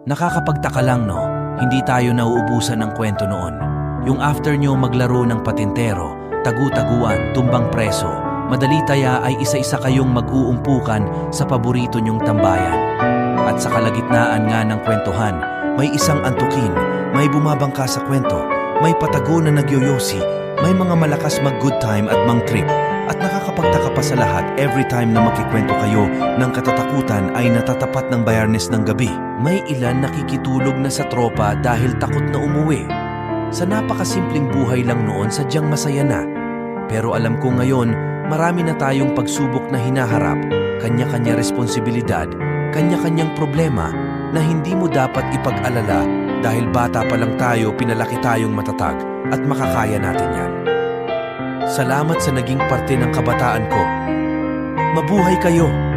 Nakakapagtaka lang, no? Hindi tayo nauubusan ng kwento noon. Yung after nyo maglaro ng patintero, tagu-taguan, tumbang preso, madali taya ay isa-isa kayong mag-uumpukan sa paborito nyong tambayan. At sa kalagitnaan nga ng kwentuhan, may isang antukin, may bumabangka sa kwento, may patago na nagyoyosi, may mga malakas mag-good time at mang-trip. At nakakapagtaka pa sa lahat, every time na magkikwento kayo ng katatakutan ay natatapat ng bayarnes ng gabi. May ilan nakikitulog na sa tropa dahil takot na umuwi. Sa napakasimpleng buhay lang noon, sadyang masaya na. Pero alam ko ngayon, marami na tayong pagsubok na hinaharap, kanya-kanya responsibilidad, kanya-kanyang problema na hindi mo dapat ipag-alala dahil bata pa lang tayo, pinalaki tayong matatag at makakaya natin yan. Salamat sa naging parte ng kabataan ko. Mabuhay kayo!